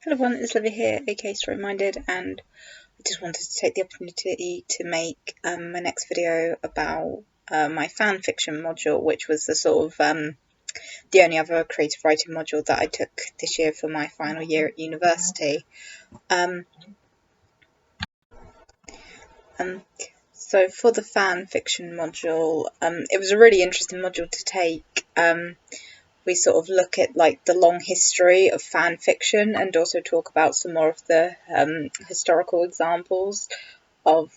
Hello everyone, it's Livia here, aka Story Minded, and I just wanted to take the opportunity to make my next video about my fan fiction module, which was the sort of the only other creative writing module that I took this year for my final year at university. So for the fan fiction module, it was a really interesting module to take. We sort of look at like the long history of fan fiction and also talk about some more of the historical examples of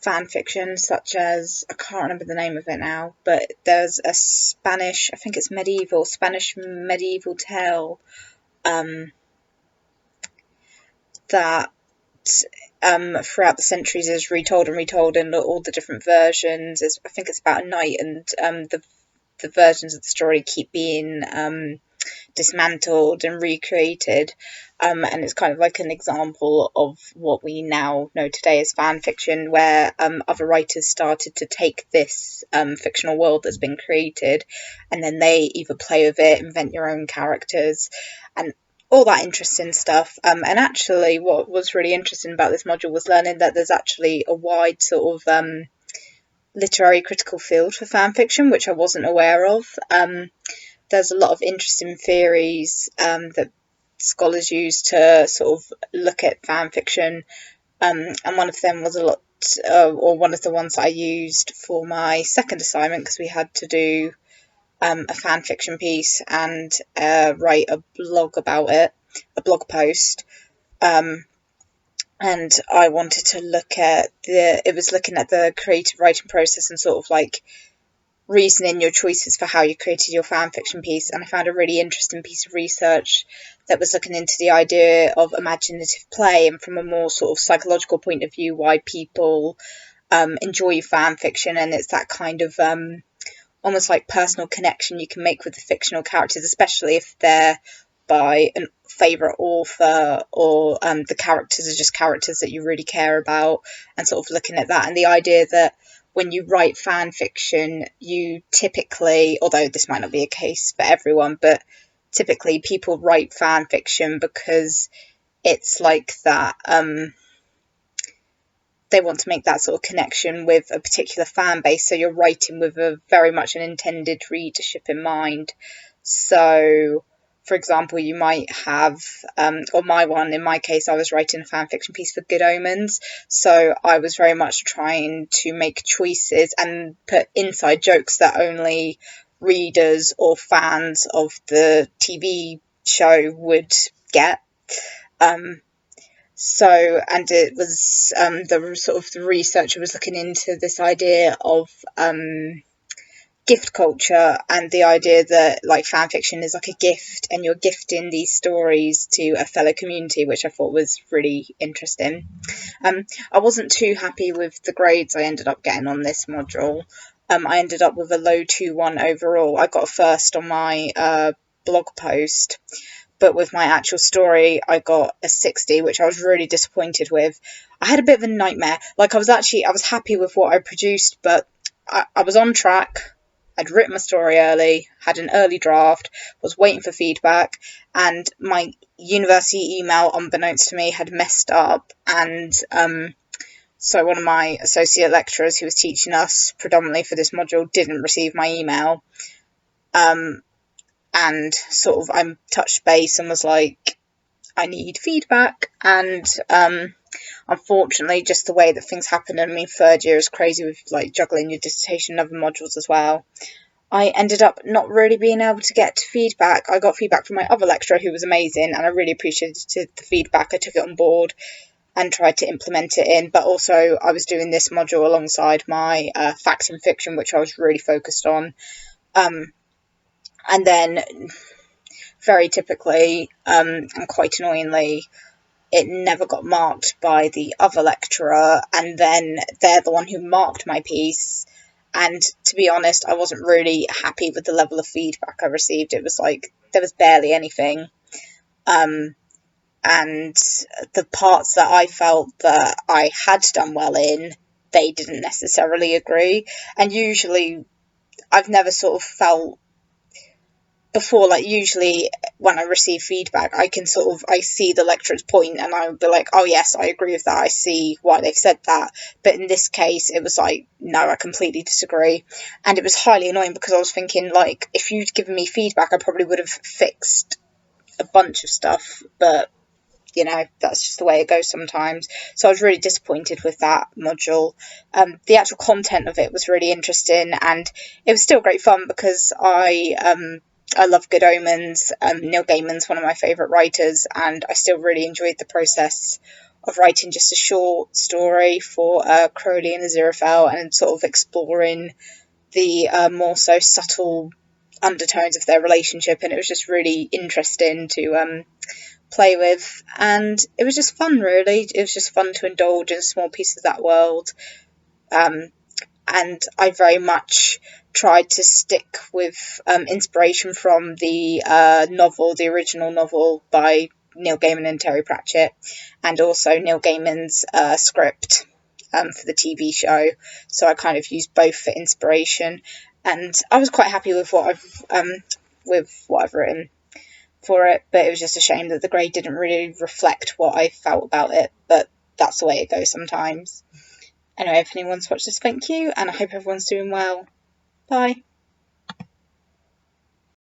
fan fiction, such as, I can't remember the name of it now, but there's a Spanish, I think it's Spanish medieval tale that throughout the centuries is retold in all the different versions. I think it's about a knight, and the versions of the story keep being dismantled and recreated, and it's kind of like an example of what we now know today as fan fiction, where other writers started to take this fictional world that's been created, and then they either play with it, invent your own characters, and all that interesting stuff. And actually what was really interesting about this module was learning that there's actually a wide sort of literary critical field for fan fiction, which I wasn't aware of. There's a lot of interesting theories that scholars use to sort of look at fan fiction, and one of them was one of the ones that I used for my second assignment, because we had to do a fan fiction piece and write a blog about it, a blog post. And I wanted to looking at the creative writing process and sort of like reasoning your choices for how you created your fan fiction piece. And I found a really interesting piece of research that was looking into the idea of imaginative play, and from a more sort of psychological point of view, why people enjoy fan fiction. And it's that kind of almost like personal connection you can make with the fictional characters, especially if they're by a favourite author, or the characters are just characters that you really care about, and sort of looking at that, and the idea that when you write fan fiction, you typically, although this might not be a case for everyone, but typically people write fan fiction because it's like that, they want to make that sort of connection with a particular fan base, so you're writing with a very much an intended readership in mind. So for example, you might have, in my case, I was writing a fan fiction piece for Good Omens, so I was very much trying to make choices and put inside jokes that only readers or fans of the TV show would get. And it was the researcher was looking into this idea of gift culture, and the idea that like fan fiction is like a gift, and you're gifting these stories to a fellow community, which I thought was really interesting. I wasn't too happy with the grades I ended up getting on this module. I ended up with a low 2-1 overall. I got a first on my blog post, but with my actual story I got a 60, which I was really disappointed with. I had a bit of a nightmare. Like I was happy with what I produced, but I was on track. I'd written my story early, had an early draft, was waiting for feedback, and my university email, unbeknownst to me, had messed up, and so one of my associate lecturers who was teaching us predominantly for this module didn't receive my email, and sort of I touched base and was like, I need feedback, and unfortunately, just the way that things happen, and I mean, third year is crazy with like juggling your dissertation and other modules as well. I ended up not really being able to get feedback. I got feedback from my other lecturer who was amazing, and I really appreciated the feedback. I took it on board and tried to implement it in, but also I was doing this module alongside my facts and fiction, which I was really focused on. And then, very typically, and quite annoyingly, it never got marked by the other lecturer, and then they're the one who marked my piece. And to be honest, I wasn't really happy with the level of feedback I received. It was like there was barely anything. And the parts that I felt that I had done well in, they didn't necessarily agree. And usually I've never sort of felt before, like usually when I receive feedback, I see the lecturer's point and I'll be like, oh yes, I agree with that, I see why they've said that. But in this case, it was like, no, I completely disagree. And it was highly annoying because I was thinking, like, if you'd given me feedback, I probably would have fixed a bunch of stuff, but you know, that's just the way it goes sometimes. So I was really disappointed with that module. The actual content of it was really interesting, and it was still great fun because I love Good Omens. Neil Gaiman's one of my favourite writers, and I still really enjoyed the process of writing just a short story for Crowley and Aziraphael, and sort of exploring the more so subtle undertones of their relationship. And it was just really interesting to play with, and it was just fun, really. It was just fun to indulge in a small piece of that world. And I very much tried to stick with inspiration from the novel, the original novel by Neil Gaiman and Terry Pratchett, and also Neil Gaiman's script for the TV show. So I kind of used both for inspiration, and I was quite happy with what I've written for it. But it was just a shame that the grade didn't really reflect what I felt about it. But that's the way it goes sometimes. Anyway, if anyone's watched this, thank you, and I hope everyone's doing well. Bye.